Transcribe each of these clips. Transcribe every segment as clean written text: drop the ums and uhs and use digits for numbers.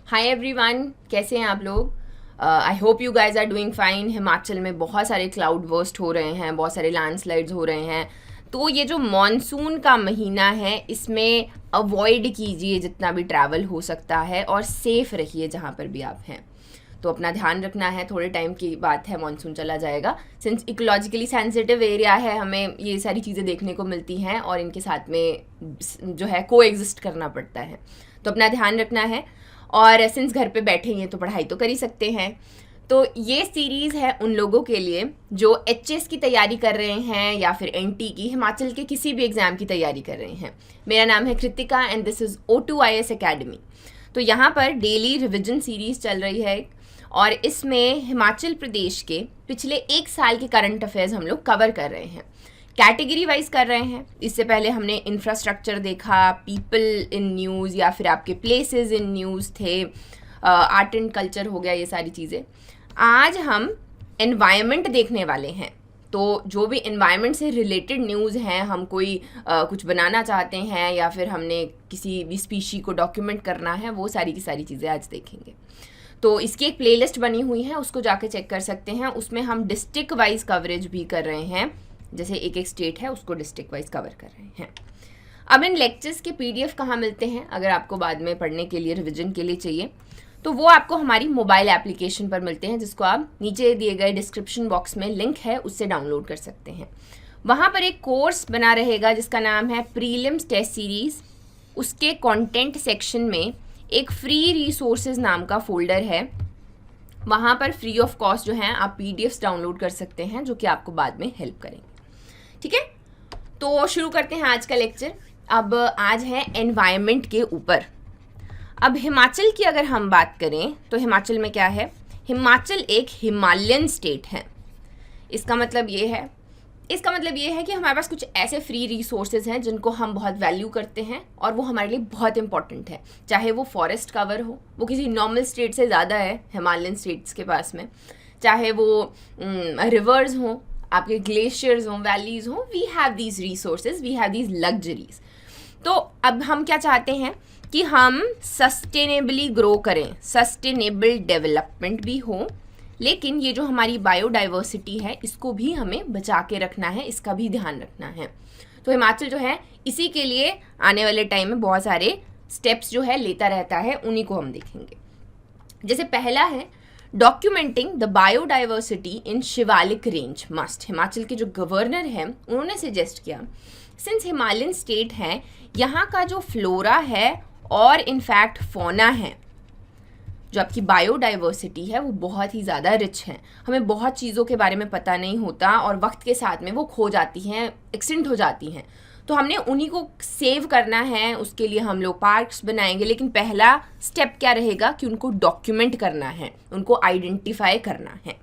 Hi everyone, कैसे हैं आप लोग? I hope you guys are doing fine. Himachal में बहुत सारे क्लाउड बर्स्ट हो रहे हैं, बहुत सारे लैंडस्लाइड्स हो रहे हैं। तो ये जो मॉनसून का महीना है, इसमें अवॉइड कीजिए जितना भी ट्रैवल हो सकता है और सेफ रहिए जहाँ पर भी आप हैं। तो अपना ध्यान रखना है, थोड़े टाइम की बात है, मॉनसून चला जाएगा। सिंस इकोलॉजिकली सेंसिटिव एरिया है, हमें ये सारी चीज़ें देखने को मिलती हैं और इनके साथ में जो है को एग्जिस्ट करना पड़ता है। तो अपना ध्यान रखना है। और सिंस घर पे बैठे हैं तो पढ़ाई तो कर ही सकते हैं। तो ये सीरीज़ है उन लोगों के लिए जो एचएस की तैयारी कर रहे हैं या फिर एनटी की, हिमाचल के किसी भी एग्ज़ाम की तैयारी कर रहे हैं। मेरा नाम है Kritika and this is O2IS academy. तो यहाँ पर डेली रिविजन सीरीज़ चल रही है और इसमें हिमाचल प्रदेश के पिछले 1 साल के करंट अफेयर्स हम लोग कवर कर रहे हैं, कैटेगरी वाइज कर रहे हैं। इससे पहले हमने इंफ्रास्ट्रक्चर देखा, पीपल इन न्यूज़ या फिर आपके प्लेसेस इन न्यूज़ थे, आर्ट एंड कल्चर हो गया, ये सारी चीज़ें। आज हम एनवायरनमेंट देखने वाले हैं। तो जो भी एनवायरनमेंट से रिलेटेड न्यूज़ हैं, हम कोई कुछ बनाना चाहते हैं या फिर हमने किसी भी स्पीशी को डॉक्यूमेंट करना है, वो सारी की सारी चीज़ें आज देखेंगे। तो इसकी एक प्लेलिस्ट बनी हुई है, उसको जाके चेक कर सकते हैं। उसमें हम डिस्ट्रिक्ट वाइज कवरेज भी कर रहे हैं, जैसे एक एक स्टेट है उसको डिस्ट्रिक्ट वाइज कवर कर रहे हैं। अब इन लेक्चर्स के पीडीएफ कहाँ मिलते हैं, अगर आपको बाद में पढ़ने के लिए, रिवीजन के लिए चाहिए, तो वो आपको हमारी मोबाइल एप्लीकेशन पर मिलते हैं, जिसको आप नीचे दिए गए डिस्क्रिप्शन बॉक्स में लिंक है, उससे डाउनलोड कर सकते हैं। वहाँ पर एक कोर्स बना रहेगा जिसका नाम है प्रीलिम्स टेस्ट सीरीज़। उसके कंटेंट सेक्शन में एक फ्री रिसोर्सेज नाम का फोल्डर है, वहाँ पर फ्री ऑफ कॉस्ट जो है आप पीडीएफ्स डाउनलोड कर सकते हैं, जो कि आपको बाद में हेल्प करेंगे। ठीक है, तो शुरू करते हैं आज का लेक्चर। अब आज है एनवायरनमेंट के ऊपर। अब हिमाचल की अगर हम बात करें तो हिमाचल में क्या है, हिमाचल एक हिमालयन स्टेट है। इसका मतलब ये है कि हमारे पास कुछ ऐसे फ्री रिसोर्सेज हैं जिनको हम बहुत वैल्यू करते हैं और वो हमारे लिए बहुत इंपॉर्टेंट है। चाहे वो फॉरेस्ट कवर हो, वो किसी नॉर्मल स्टेट से ज़्यादा है हिमालयन स्टेट्स के पास में, चाहे वो रिवर्स हों, आपके ग्लेशियर्स हों, वैलीज हों, we have these resources, we have these luxuries. तो अब हम क्या चाहते हैं कि हम सस्टेनेबली ग्रो करें, सस्टेनेबल डेवलपमेंट भी हो, लेकिन ये जो हमारी बायोडाइवर्सिटी है इसको भी हमें बचा के रखना है, इसका भी ध्यान रखना है। तो हिमाचल जो है इसी के लिए आने वाले टाइम में बहुत सारे स्टेप्स जो है लेता रहता है, उन्हीं को हम देखेंगे। जैसे पहला है documenting the biodiversity in Shivalik range must. Himachal के जो गवर्नर हैं उन्होंने सजेस्ट किया, सिंस हिमालयन स्टेट है, यहाँ का जो फ्लोरा है और इनफैक्ट फोना है, जो आपकी बायोडाइवर्सिटी है, वो बहुत ही ज़्यादा रिच है। हमें बहुत चीज़ों के बारे में पता नहीं होता और वक्त के साथ में वो खो जाती हैं, एक्सटिंक्ट हो जाती हैं। तो हमने उन्हीं को सेव करना है, उसके लिए हम लोग पार्क्स बनाएंगे। लेकिन पहला स्टेप क्या रहेगा कि उनको डॉक्यूमेंट करना है, उनको आइडेंटिफाई करना है।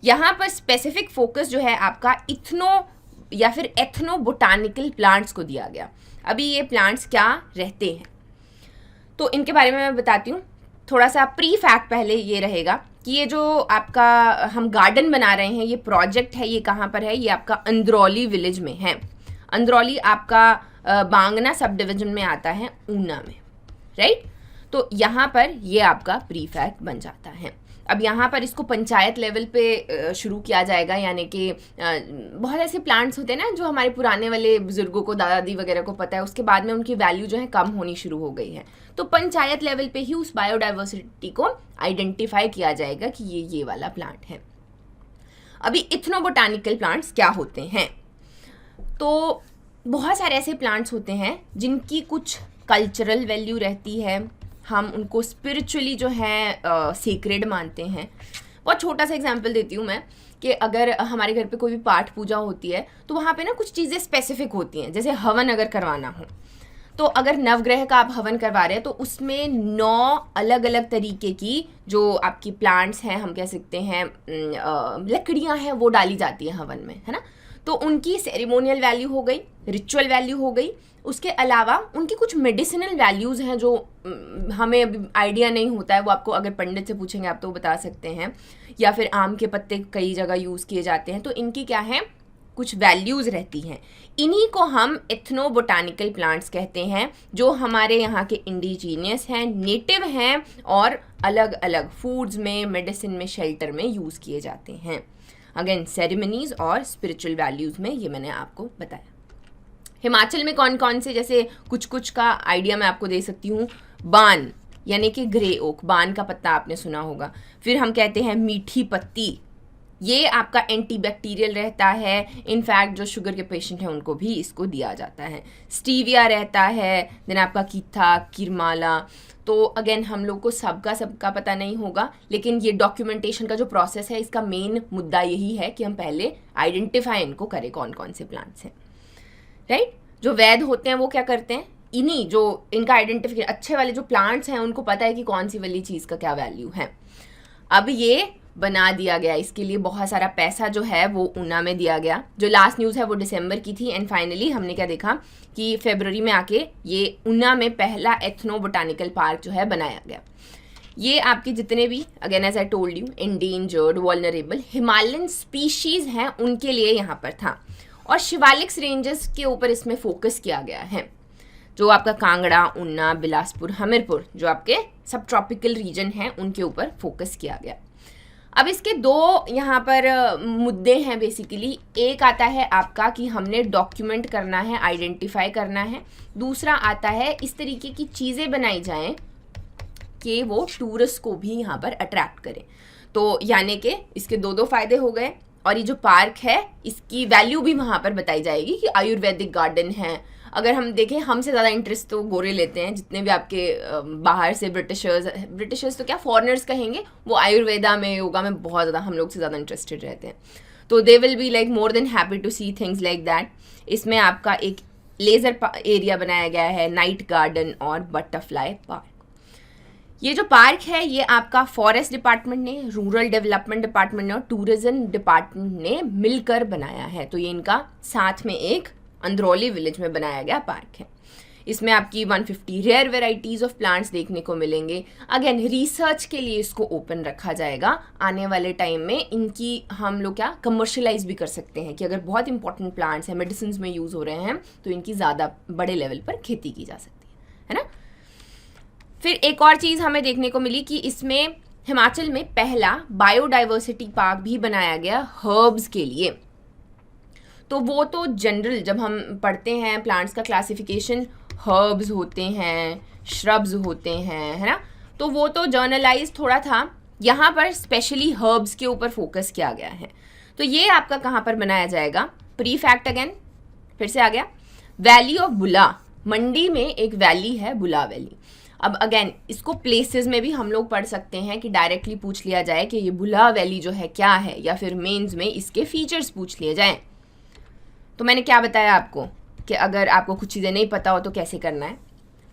यहाँ पर स्पेसिफिक फोकस जो है आपका इथनो या फिर एथनो बोटानिकल प्लांट्स को दिया गया। अभी ये प्लांट्स क्या रहते हैं तो इनके बारे में मैं बताती हूँ। थोड़ा सा प्री फैक्ट पहले ये रहेगा कि ये जो आपका हम गार्डन बना रहे हैं, ये प्रोजेक्ट है, ये कहाँ पर है, ये आपका अंदरौली विलेज में है। अंदरौली आपका बांगना सब डिवीजन में आता है, ऊना में, राइट। तो यहाँ पर ये आपका प्री फैक्ट बन जाता है। अब यहाँ पर इसको पंचायत लेवल पे शुरू किया जाएगा, यानी कि बहुत ऐसे प्लांट्स होते हैं ना जो हमारे पुराने वाले बुजुर्गों को, दादा दादी वगैरह को पता है, उसके बाद में उनकी वैल्यू जो है कम होनी शुरू हो गई है। तो पंचायत लेवल पे ही उस बायोडाइवर्सिटी को आइडेंटिफाई किया जाएगा कि ये वाला प्लांट है। अभी इथनोबोटानिकल प्लांट्स क्या होते हैं, तो बहुत सारे ऐसे प्लांट्स होते हैं जिनकी कुछ कल्चरल वैल्यू रहती है, हम उनको स्पिरिचुअली जो है सीक्रेट मानते हैं। बहुत छोटा सा एग्जांपल देती हूँ मैं कि अगर हमारे घर पे कोई भी पाठ पूजा होती है तो वहाँ पे ना कुछ चीज़ें स्पेसिफिक होती हैं, जैसे हवन अगर करवाना हो, तो अगर नवग्रह का आप हवन करवा रहे हैं तो उसमें 9 अलग अलग तरीके की जो आपकी प्लांट्स हैं, हम कह सकते हैं लकड़ियाँ हैं, वो डाली जाती हैं हवन में, है ना। तो उनकी सेरेमोनियल वैल्यू हो गई, रिचुअल वैल्यू हो गई। उसके अलावा उनकी कुछ मेडिसिनल वैल्यूज़ हैं जो हमें अभी आइडिया नहीं होता है, वो आपको अगर पंडित से पूछेंगे आप तो वो बता सकते हैं। या फिर आम के पत्ते कई जगह यूज़ किए जाते हैं, तो इनकी क्या है कुछ वैल्यूज़ रहती हैं, इन्हीं को हम एथनोबोटानिकल प्लांट्स कहते हैं, जो हमारे यहाँ के इंडिजीनियस हैं, नेटिव हैं और अलग अलग फूड्स में, मेडिसिन में, शेल्टर में यूज़ किए जाते हैं। अगेन सेरेमनीज और स्पिरिचुअल वैल्यूज़ में ये मैंने आपको बताया। हिमाचल में कौन कौन से, जैसे कुछ कुछ का आइडिया मैं आपको दे सकती हूँ। बान यानी कि ग्रे ओक, बान का पत्ता आपने सुना होगा। फिर हम कहते हैं मीठी पत्ती, ये आपका एंटीबैक्टीरियल रहता है, इनफैक्ट जो शुगर के पेशेंट हैं उनको भी इसको दिया जाता है। स्टीविया रहता है, देन आपका कीथा, किरमाला। तो अगेन हम लोग को सबका पता नहीं होगा, लेकिन ये डॉक्यूमेंटेशन का जो प्रोसेस है, इसका मेन मुद्दा यही है कि हम पहले आइडेंटिफाई इनको करें कौन कौन से प्लांट्स हैं, राइट। जो वैद होते हैं वो क्या करते हैं, इन्हीं जो इनका आइडेंटिफिकेशन, अच्छे वाले जो प्लांट्स हैं उनको पता है कि कौन सी वाली चीज़ का क्या वैल्यू है। अब ये बना दिया गया, इसके लिए बहुत सारा पैसा जो है वो ऊना में दिया गया। जो लास्ट न्यूज़ है वो दिसंबर की थी, एंड फाइनली हमने क्या देखा कि फरवरी में आके ये ऊना में पहला एथनो बोटानिकल पार्क जो है बनाया गया। ये आपके जितने भी, again as I told you, endangered, vulnerable Himalayan species हैं उनके लिए यहाँ पर था, और शिवालिक्स रेंजेस के ऊपर इसमें फोकस किया गया है। जो आपका कांगड़ा, ऊना, बिलासपुर, हमीरपुर, जो आपके सब ट्रॉपिकल रीजन हैं उनके ऊपर फोकस किया गया। अब इसके दो यहाँ पर मुद्दे हैं बेसिकली। एक आता है आपका कि हमने डॉक्यूमेंट करना है, आइडेंटिफाई करना है। दूसरा आता है इस तरीके की चीज़ें बनाई जाएं कि वो टूरिस्ट को भी यहाँ पर अट्रैक्ट करें। तो यानी कि इसके दो फ़ायदे हो गए। और ये जो पार्क है इसकी वैल्यू भी वहाँ पर बताई जाएगी कि आयुर्वेदिक गार्डन है। अगर हम देखें, हमसे ज़्यादा इंटरेस्ट तो गोरे लेते हैं, जितने भी आपके बाहर से ब्रिटिशर्स तो क्या फॉरेनर्स कहेंगे, वो आयुर्वेदा में, योगा में बहुत ज़्यादा हम लोग से ज़्यादा इंटरेस्टेड रहते हैं। तो they will be like more than happy to see things like that. इसमें आपका एक लेज़र एरिया बनाया गया है, नाइट गार्डन और बटरफ्लाई पार्क। ये जो पार्क है ये आपका फॉरेस्ट डिपार्टमेंट ने, रूरल डेवलपमेंट डिपार्टमेंट ने और टूरिज्म डिपार्टमेंट ने मिलकर बनाया है। तो ये इनका साथ में एक अंदरौली विलेज में बनाया गया पार्क है। इसमें आपकी 150 रेयर वेराइटीज़ ऑफ प्लांट्स देखने को मिलेंगे। अगेन रिसर्च के लिए इसको ओपन रखा जाएगा। आने वाले टाइम में इनकी हम लोग क्या कमर्शलाइज भी कर सकते हैं कि अगर बहुत इंपॉर्टेंट प्लांट्स हैं, मेडिसिन में यूज़ हो रहे हैं, तो इनकी ज़्यादा बड़े लेवल पर खेती की जा सकती है ना। फिर एक और चीज़ हमें देखने को मिली कि इसमें हिमाचल में पहला बायोडाइवर्सिटी पार्क भी बनाया गया हर्ब्स के लिए। तो वो तो जनरल जब हम पढ़ते हैं प्लांट्स का क्लासिफिकेशन, हर्ब्स होते हैं, श्रब्स होते हैं, है ना। तो वो तो जर्नलाइज थोड़ा था, यहाँ पर स्पेशली हर्ब्स के ऊपर फोकस किया गया है। तो ये आपका कहाँ पर बनाया जाएगा, प्री फैक्ट अगेन फिर से आ गया, वैली ऑफ बुला। मंडी में एक वैली है बुला वैली। अब अगेन इसको प्लेसेस में भी हम लोग पढ़ सकते हैं कि डायरेक्टली पूछ लिया जाए कि ये बुला वैली जो है क्या है, या फिर मेंस में इसके फीचर्स पूछ लिए जाएं। तो मैंने क्या बताया आपको कि अगर आपको कुछ चीज़ें नहीं पता हो तो कैसे करना है,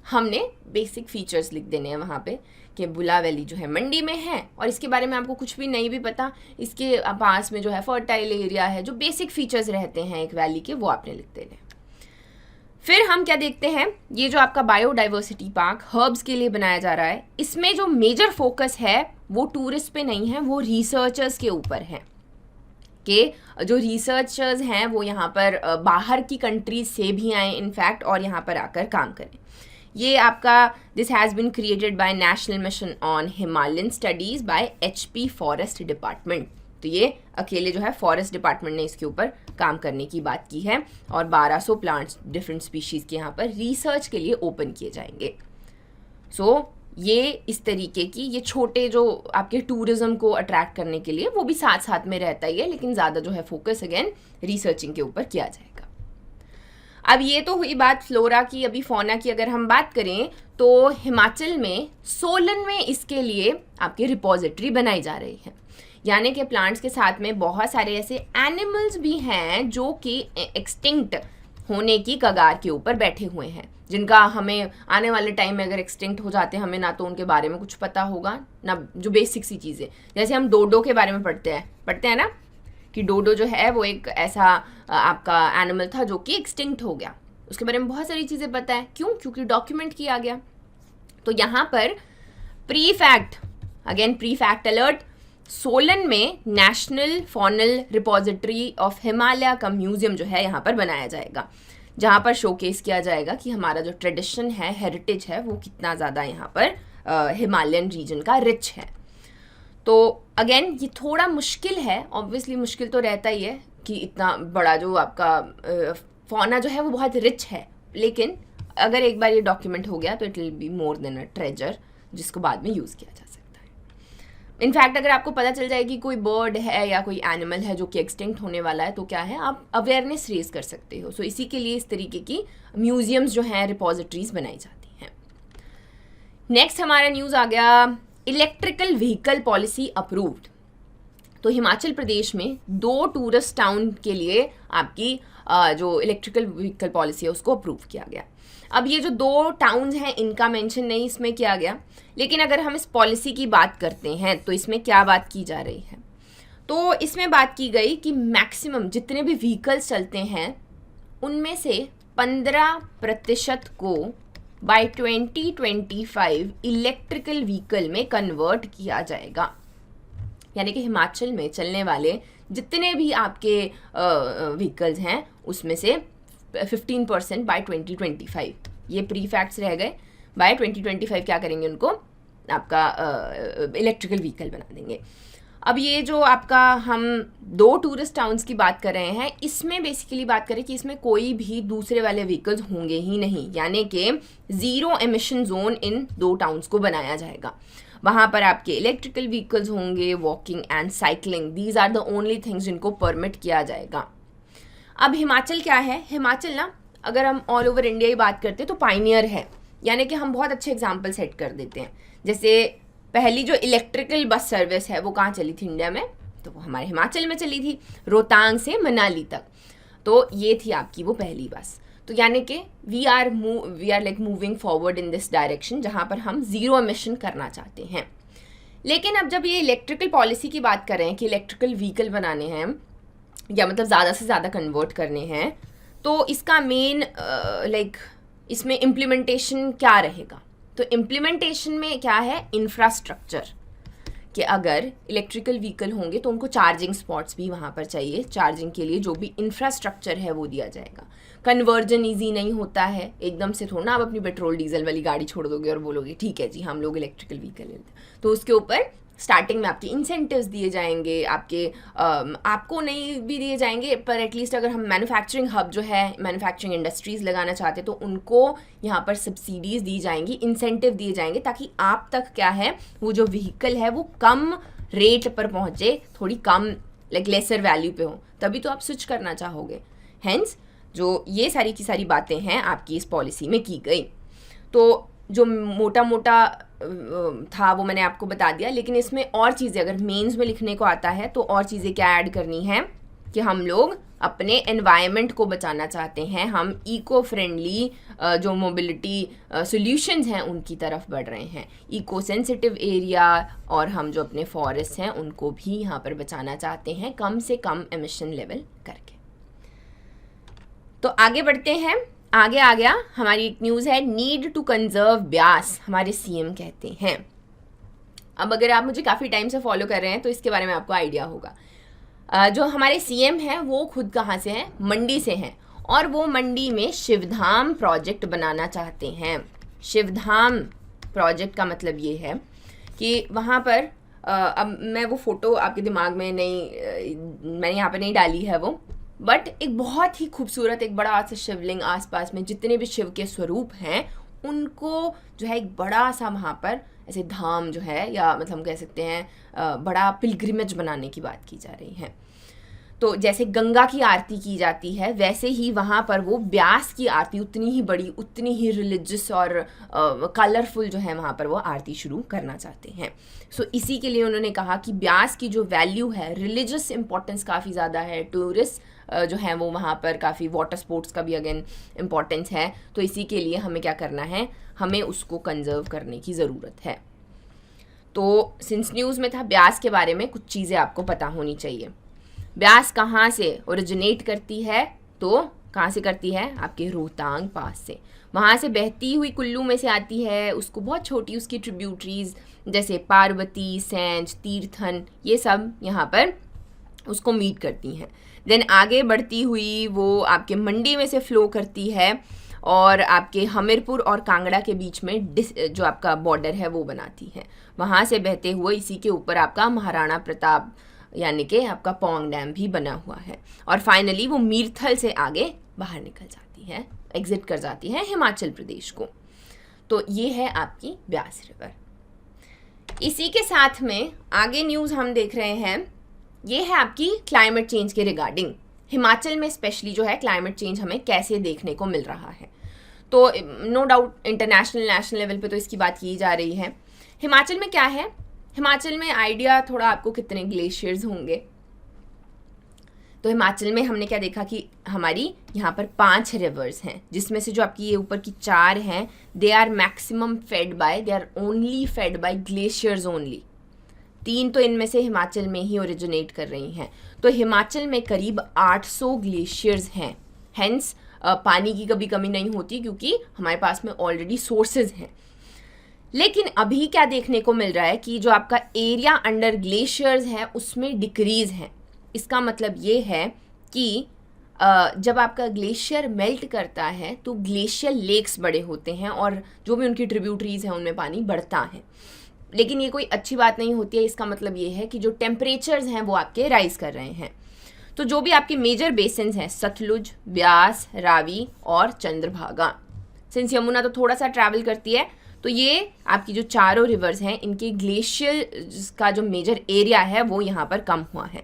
हमने बेसिक फीचर्स लिख देने हैं वहाँ पे कि बुला वैली जो है मंडी में है, और इसके बारे में आपको कुछ भी नहीं भी पता, इसके पास में जो है फर्टाइल एरिया है, जो बेसिक फीचर्स रहते हैं एक वैली के, वो आपने लिख देने। फिर हम क्या देखते हैं, ये जो आपका बायोडाइवर्सिटी पार्क हर्ब्स के लिए बनाया जा रहा है, इसमें जो मेजर फोकस है वो टूरिस्ट पे नहीं है, वो रिसर्चर्स के ऊपर है कि जो रिसर्चर्स हैं वो यहाँ पर बाहर की कंट्रीज से भी आए इनफैक्ट, और यहाँ पर आकर काम करें। ये आपका this has been created by national mission on Himalayan studies by HP forest department. तो ये अकेले जो है फॉरेस्ट डिपार्टमेंट ने इसके ऊपर काम करने की बात की है, और 1200 प्लांट्स डिफरेंट स्पीशीज़ के यहाँ पर रिसर्च के लिए ओपन किए जाएंगे। सो ये इस तरीके की, ये छोटे जो आपके टूरिज्म को अट्रैक्ट करने के लिए, वो भी साथ साथ में रहता ही है, लेकिन ज़्यादा जो है फोकस अगेन रिसर्चिंग के ऊपर किया जाएगा। अब ये तो हुई बात फ्लोरा की। अभी फौना की अगर हम बात करें तो हिमाचल में सोलन में इसके लिए आपकी रिपोजिटरी बनाई जा रही है, यानी कि प्लांट्स के साथ में बहुत सारे ऐसे एनिमल्स भी हैं जो कि एक्सटिंक्ट होने की कगार के ऊपर बैठे हुए हैं, जिनका हमें आने वाले टाइम में अगर एक्सटिंक्ट हो जाते हैं, हमें ना तो उनके बारे में कुछ पता होगा, ना जो बेसिक सी चीज़ें, जैसे हम डोडो के बारे में पढ़ते हैं ना कि डोडो जो है वो एक ऐसा आपका एनिमल था जो कि एक्सटिंक्ट हो गया। उसके बारे में बहुत सारी चीज़ें पता है, क्यों? क्योंकि डॉक्यूमेंट किया गया। तो यहाँ पर pre fact, again pre fact alert, Solan में national faunal repository of Himalaya का म्यूजियम जो है यहाँ पर बनाया जाएगा, जहाँ पर शोकेस किया जाएगा कि हमारा जो ट्रेडिशन है, हेरिटेज है, वो कितना ज़्यादा यहाँ पर हिमालयन रीजन का रिच है। तो अगेन ये थोड़ा मुश्किल है, ऑब्वियसली मुश्किल तो रहता ही है कि इतना बड़ा जो आपका फौना जो है वो बहुत रिच है, लेकिन अगर एक बार ये डॉक्यूमेंट हो गया तो it will be more than a treasure जिसको बाद में यूज़ किया जा सकता है। इनफैक्ट अगर आपको पता चल जाए कि कोई बर्ड है या कोई एनिमल है जो कि एक्सटिंक्ट होने वाला है, तो क्या है, आप अवेयरनेस रेज कर सकते हो। सो इसी के लिए इस तरीके की म्यूजियम्स जो हैं, रिपोजिटरीज बनाई जाती हैं। नेक्स्ट हमारा न्यूज़ आ गया, इलेक्ट्रिकल व्हीकल पॉलिसी अप्रूव्ड। तो हिमाचल प्रदेश में 2 टूरिस्ट टाउन के लिए आपकी जो इलेक्ट्रिकल व्हीकल पॉलिसी है उसको अप्रूव किया गया। अब ये जो 2 टाउन्स हैं इनका मेंशन नहीं इसमें किया गया, लेकिन अगर हम इस पॉलिसी की बात करते हैं तो इसमें क्या बात की जा रही है, तो इसमें बात की गई कि मैक्सिमम जितने भी व्हीकल्स चलते हैं उनमें से 15% को बाय 2025 इलेक्ट्रिकल व्हीकल में कन्वर्ट किया जाएगा। यानी कि हिमाचल में चलने वाले जितने भी आपके व्हीकल्स हैं उसमें से 15% बाय 2025, ये प्री फैक्ट्स रह गए। बाय 2025 क्या करेंगे, उनको आपका इलेक्ट्रिकल व्हीकल बना देंगे। अब ये जो आपका हम 2 टूरिस्ट टाउन्स की बात कर रहे हैं, इसमें बेसिकली बात करें कि इसमें कोई भी दूसरे वाले व्हीकल्स होंगे ही नहीं, यानी कि zero emission zone in 2 towns को बनाया जाएगा। वहाँ पर आपके इलेक्ट्रिकल व्हीकल्स होंगे, walking and cycling, these are the only things जिनको परमिट किया जाएगा। अब हिमाचल क्या है, हिमाचल ना अगर हम ऑल ओवर इंडिया ही बात करते हैं तो पाइनियर है, यानी कि हम बहुत अच्छे एग्जाम्पल सेट कर देते हैं। जैसे पहली जो इलेक्ट्रिकल बस सर्विस है वो कहाँ चली थी इंडिया में, तो वो हमारे हिमाचल में चली थी, रोहतांग से मनाली तक। तो ये थी आपकी वो पहली बस। तो यानी कि we are like moving forward in this direction, जहाँ पर हम ज़ीरो एमिशन करना चाहते हैं। लेकिन अब जब ये इलेक्ट्रिकल पॉलिसी की बात कर रहे हैं कि इलेक्ट्रिकल व्हीकल बनाने हैं या मतलब ज़्यादा से ज़्यादा कन्वर्ट करने हैं, तो इसका मेन इसमें इम्प्लीमेंटेशन क्या रहेगा। तो इम्प्लीमेंटेशन में क्या है, इंफ्रास्ट्रक्चर, कि अगर इलेक्ट्रिकल व्हीकल होंगे तो उनको चार्जिंग स्पॉट्स भी वहाँ पर चाहिए, चार्जिंग के लिए जो भी इंफ्रास्ट्रक्चर है वो दिया जाएगा। कन्वर्जन ईजी नहीं होता है, एकदम से थोड़ा ना आप अपनी पेट्रोल डीजल वाली गाड़ी छोड़ दोगे और बोलोगे ठीक है जी हम लोग इलेक्ट्रिकल व्हीकल लेते हैं। तो उसके ऊपर स्टार्टिंग में आपके इंसेंटिव्स दिए जाएंगे, आपको नहीं भी दिए जाएंगे, पर एटलीस्ट अगर हम मैन्युफैक्चरिंग हब जो है, मैन्युफैक्चरिंग इंडस्ट्रीज़ लगाना चाहते हैं तो उनको यहाँ पर सब्सिडीज़ दी जाएंगी, इंसेंटिव दिए जाएंगे, ताकि आप तक क्या है वो जो व्हीकल है वो कम रेट पर पहुँचे, थोड़ी कम लेसर वैल्यू पे हो, तभी तो आप स्विच करना चाहोगे। हेंस जो ये सारी की सारी बातें हैं आपकी इस पॉलिसी में की गई। तो जो मोटा मोटा था वो मैंने आपको बता दिया, लेकिन इसमें और चीज़ें अगर मेंस में लिखने को आता है तो और चीज़ें क्या ऐड करनी है कि हम लोग अपने एनवायरनमेंट को बचाना चाहते हैं, हम इको फ्रेंडली जो मोबिलिटी सॉल्यूशंस हैं उनकी तरफ बढ़ रहे हैं, इको सेंसिटिव एरिया, और हम जो अपने फॉरेस्ट हैं उनको भी यहाँ पर बचाना चाहते हैं कम से कम एमिशन लेवल करके। तो आगे बढ़ते हैं, आगे आ गया हमारी एक न्यूज़ है, नीड टू कंजर्व ब्यास, हमारे सीएम कहते हैं। अब अगर आप मुझे काफ़ी टाइम से फॉलो कर रहे हैं तो इसके बारे में आपको आइडिया होगा। जो हमारे सीएम हैं वो खुद कहाँ से हैं, मंडी से हैं, और वो मंडी में शिवधाम प्रोजेक्ट बनाना चाहते हैं। शिवधाम प्रोजेक्ट का मतलब ये है कि वहाँ पर अब मैं वो फ़ोटो आपके दिमाग में नहीं, मैंने यहाँ पर नहीं डाली है वो, बट एक बहुत ही खूबसूरत एक बड़ा सा शिवलिंग, आसपास में जितने भी शिव के स्वरूप हैं उनको जो है एक बड़ा सा वहाँ पर ऐसे धाम जो है, या मतलब हम कह सकते हैं बड़ा पिलग्रिमेज बनाने की बात की जा रही है। तो जैसे गंगा की आरती की जाती है वैसे ही वहाँ पर वो ब्यास की आरती उतनी ही बड़ी, उतनी ही रिलीजियस और कलरफुल जो है वहाँ पर वो आरती शुरू करना चाहते हैं। सो इसी के लिए उन्होंने कहा कि ब्यास की जो वैल्यू है, रिलीजियस इंपॉर्टेंस काफ़ी ज़्यादा है, टूरिस्ट जो है वो वहाँ पर काफ़ी, वाटर स्पोर्ट्स का भी अगेन इम्पॉर्टेंस है, तो इसी के लिए हमें क्या करना है, हमें उसको कंजर्व करने की ज़रूरत है। तो सिंस न्यूज़ में था ब्यास के बारे में कुछ चीज़ें आपको पता होनी चाहिए। ब्यास कहाँ से ओरिजिनेट करती है, तो कहाँ से करती है, आपके रोहतांग पास से। वहाँ से बहती हुई कुल्लू में से आती है, उसको बहुत छोटी उसकी ट्रिब्यूटरीज जैसे पार्वती, सैंज, तीर्थन, ये सब यहाँ पर उसको मीट करती हैं। देन आगे बढ़ती हुई वो आपके मंडी में से फ़्लो करती है और आपके हमीरपुर और कांगड़ा के बीच में जो आपका बॉर्डर है वो बनाती है। वहाँ से बहते हुए इसी के ऊपर आपका महाराणा प्रताप यानी कि आपका पौंग डैम भी बना हुआ है, और फाइनली वो मीरथल से आगे बाहर निकल जाती है, एग्जिट कर जाती है हिमाचल प्रदेश को। तो ये है आपकी ब्यास रिवर। इसी के साथ में आगे न्यूज़ हम देख रहे हैं, ये है आपकी क्लाइमेट चेंज के रिगार्डिंग। हिमाचल में स्पेशली जो है क्लाइमेट चेंज हमें कैसे देखने को मिल रहा है। तो no doubt international national level पे तो इसकी बात की जा रही है। हिमाचल में क्या है, हिमाचल में आइडिया थोड़ा आपको कितने ग्लेशियर्स होंगे। तो हिमाचल में हमने क्या देखा कि हमारी यहाँ पर 5 रिवर्स हैं, जिसमें से जो आपकी ये ऊपर की 4 हैं they are maximum fed by, they are only fed by glaciers only. 3 तो इनमें से हिमाचल में ही ओरिजिनेट कर रही हैं। तो हिमाचल में करीब 800 ग्लेशियर्स हैं, हेंस पानी की कभी कमी नहीं होती क्योंकि हमारे पास में ऑलरेडी सोर्सेज हैं। लेकिन अभी क्या देखने को मिल रहा है कि जो आपका एरिया अंडर ग्लेशियर्स है उसमें डिक्रीज है। इसका मतलब ये है कि जब आपका ग्लेशियर मेल्ट करता है तो ग्लेशियर लेक्स बड़े होते हैं और जो भी उनकी ट्रिब्यूटरीज हैं उनमें पानी बढ़ता है। लेकिन ये कोई अच्छी बात नहीं होती है। इसका मतलब ये है कि जो टेम्परेचर्स हैं वो आपके राइज कर रहे हैं। तो जो भी आपके मेजर बेसिन्स हैं सतलुज, ब्यास, रावी और चंद्रभागा, सिंस यमुना तो थोड़ा सा ट्रैवल करती है, तो ये आपकी जो चारों रिवर्स हैं इनके ग्लेशियर का जो मेजर एरिया है वो यहाँ पर कम हुआ है।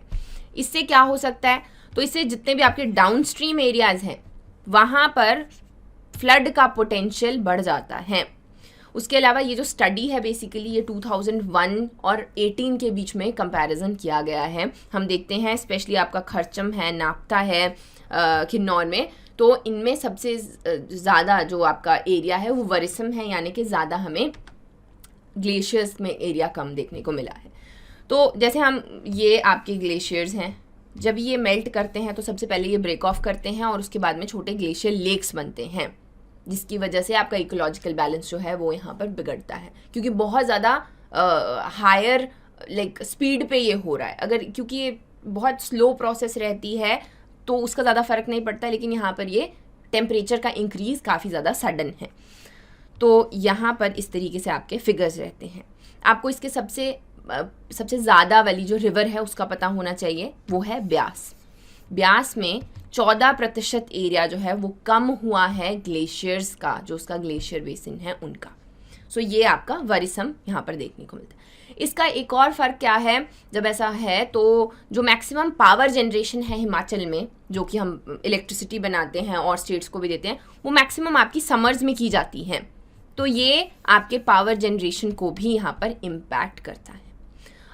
इससे क्या हो सकता है, तो इससे जितने भी आपके डाउन स्ट्रीम एरियाज हैं वहाँ पर फ्लड का पोटेंशियल बढ़ जाता है। उसके अलावा ये जो स्टडी है बेसिकली ये 2001 और 18 के बीच में कंपैरिजन किया गया है। हम देखते हैं स्पेशली आपका खर्चम है, नाप्ता है किन्नौर में, तो इनमें सबसे ज़्यादा जो आपका एरिया है वो वरिसम है, यानी कि ज़्यादा हमें ग्लेशियर्स में एरिया कम देखने को मिला है। तो जैसे हम ये आपके ग्लेशियर्स हैं, जब ये मेल्ट करते हैं तो सबसे पहले ये ब्रेक ऑफ करते हैं और उसके बाद में छोटे ग्लेशियर लेक्स बनते हैं, जिसकी वजह से आपका इकोलॉजिकल बैलेंस जो है वो यहाँ पर बिगड़ता है, क्योंकि बहुत ज़्यादा हायर स्पीड पे ये हो रहा है। अगर क्योंकि ये बहुत स्लो प्रोसेस रहती है तो उसका ज़्यादा फ़र्क नहीं पड़ता, लेकिन यहाँ पर ये टेम्परेचर का इंक्रीज़ काफ़ी ज़्यादा सडन है। तो यहाँ पर इस तरीके से आपके फिगर्स रहते हैं। आपको इसके सबसे ज़्यादा वाली जो रिवर है उसका पता होना चाहिए, वो है ब्यास। ब्यास में 14% एरिया जो है वो कम हुआ है ग्लेशियर्स का, जो उसका ग्लेशियर बेसिन है उनका। सो ये आपका वरिसम यहाँ पर देखने को मिलता है। इसका एक और फ़र्क क्या है, जब ऐसा है तो जो मैक्सिमम पावर जनरेशन है हिमाचल में, जो कि हम इलेक्ट्रिसिटी बनाते हैं और स्टेट्स को भी देते हैं, वो मैक्सिमम आपकी समर्स में की जाती है। तो ये आपके पावर जनरेशन को भी यहाँ पर इम्पैक्ट करता है।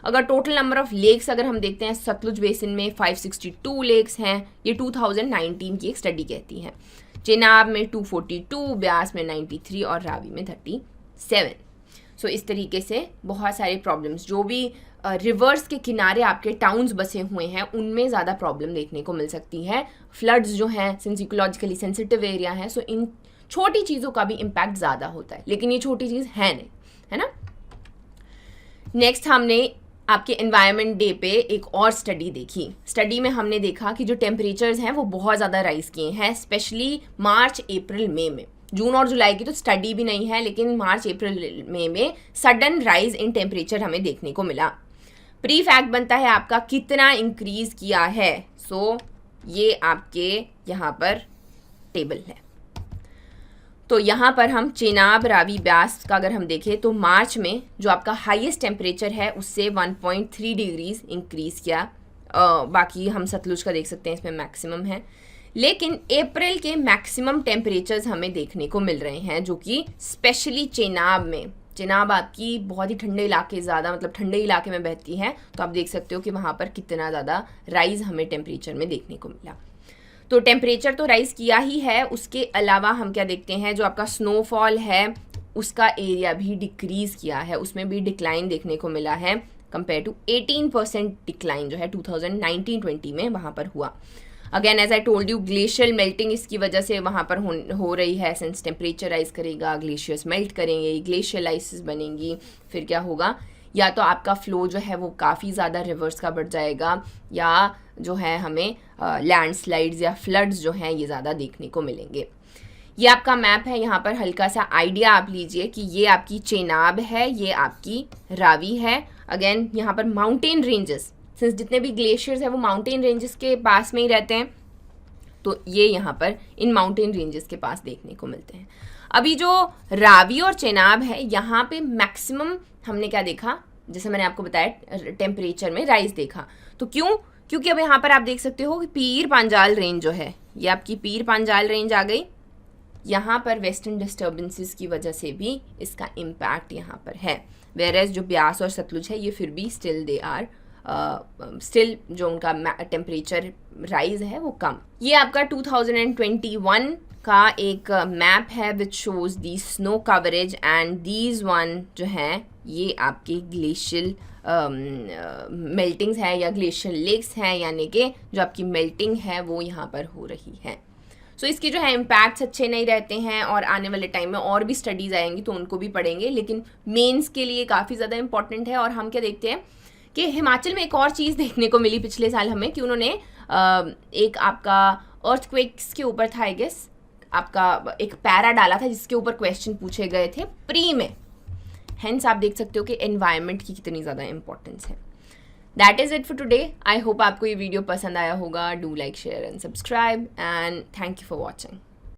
अगर टोटल नंबर ऑफ लेक्स अगर हम देखते हैं, सतलुज बेसिन में 562 लेक्स हैं, ये 2019 की एक स्टडी कहती है। चेनाब में 242, ब्यास में 93 और रावी में 37। सो इस तरीके से बहुत सारे प्रॉब्लम्स, जो भी रिवर्स के किनारे आपके टाउन्स बसे हुए हैं उनमें ज़्यादा प्रॉब्लम देखने को मिल सकती है। फ्लड्स जो हैं, सिंस इकोलॉजिकली सेंसिटिव एरिया है, सो इन छोटी चीज़ों का भी इम्पैक्ट ज़्यादा होता है, लेकिन ये छोटी चीज़ है नहीं, है ना। नेक्स्ट हमने आपके एनवायरनमेंट डे पे एक और स्टडी देखी। स्टडी में हमने देखा कि जो टेम्परेचर्स हैं वो बहुत ज़्यादा राइज किए हैं, स्पेशली मार्च, अप्रैल, मई में। जून और जुलाई की तो स्टडी भी नहीं है, लेकिन मार्च, अप्रैल, मई में सडन राइज इन टेम्परेचर हमें देखने को मिला। प्री फैक्ट बनता है आपका कितना इंक्रीज किया है। सो ये आपके यहाँ पर टेबल है। तो यहाँ पर हम चेनाब, रावी, ब्यास का अगर हम देखें तो मार्च में जो आपका हाईएस्ट टेम्परेचर है उससे 1.3 डिग्रीज इंक्रीज़ किया। बाकी हम सतलुज का देख सकते हैं, इसमें मैक्सिमम है। लेकिन अप्रैल के मैक्सिमम टेम्परेचर्स हमें देखने को मिल रहे हैं, जो कि स्पेशली चेनाब में, चेनाब आपकी बहुत ही ठंडे इलाके, ज़्यादा मतलब ठंडे इलाके में बहती है, तो आप देख सकते हो कि वहाँ पर कितना ज़्यादा राइज हमें टेम्परेचर में देखने को मिला। तो टेम्परेचर तो राइज किया ही है, उसके अलावा हम क्या देखते हैं, जो आपका स्नोफॉल है उसका एरिया भी डिक्रीज़ किया है, उसमें भी डिक्लाइन देखने को मिला है कंपेयर टू 18% डिक्लाइन जो है 2019-20 में वहाँ पर हुआ। Again as I told you, glacial melting इसकी वजह से वहाँ पर हो रही है, सिंस टेम्परेचर राइज करेगा, ग्लेशियर्स मेल्ट करेंगे, ग्लेशियल आइसेस बनेंगी, फिर क्या होगा, या तो आपका फ्लो जो है वो काफ़ी ज़्यादा रिवर्स का बढ़ जाएगा, या जो है हमें लैंडस्लाइड्स या फ्लड्स जो हैं ये ज़्यादा देखने को मिलेंगे। ये आपका मैप है, यहाँ पर हल्का सा आइडिया आप लीजिए कि ये आपकी चेनाब है, ये आपकी रावी है। अगेन यहाँ पर माउंटेन रेंजेस, सिंस जितने भी ग्लेशियर्स हैं वो माउंटेन रेंजेस के पास में ही रहते हैं, तो ये यहाँ पर इन माउंटेन रेंजेस के पास देखने को मिलते हैं। अभी जो रावी और चेनाब है, यहाँ पे मैक्सिमम हमने क्या देखा, जैसे मैंने आपको बताया टेम्परेचर में राइज देखा। तो क्योंकि अब यहाँ पर आप देख सकते हो कि पीर पांजाल रेंज जो है, ये आपकी पीर पांजाल रेंज आ गई। यहाँ पर वेस्टर्न डिस्टर्बेंसेस की वजह से भी इसका इम्पैक्ट यहाँ पर है, वेयरएज जो ब्यास और सतलुज है ये फिर भी स्टिल जो उनका टेम्परेचर राइज है वो कम। ये आपका 2021 का एक मैप है which shows the snow coverage and these one जो है ये आपके ग्लेशियल मेल्टिंग्स है या ग्लेशियल लेक्स हैं, यानी कि जो आपकी मेल्टिंग है वो यहाँ पर हो रही है। सो इसके जो है इम्पैक्ट्स अच्छे नहीं रहते हैं, और आने वाले टाइम में और भी स्टडीज़ आएंगी तो उनको भी पढ़ेंगे, लेकिन मेंस के लिए काफ़ी ज़्यादा इंपॉर्टेंट है। और हम क्या देखते हैं कि हिमाचल में एक और चीज़ देखने को मिली पिछले साल हमें, कि उन्होंने एक आपका अर्थक्वेक्स के ऊपर था आई गेस, आपका एक पैरा डाला था जिसके ऊपर क्वेश्चन पूछे गए थे प्री में। हेंस आप देख सकते हो कि एनवायरनमेंट की कितनी ज़्यादा इंपॉर्टेंस है। That is it for today. I hope आपको ये वीडियो पसंद आया होगा। Do like, share and subscribe, and thank you for watching.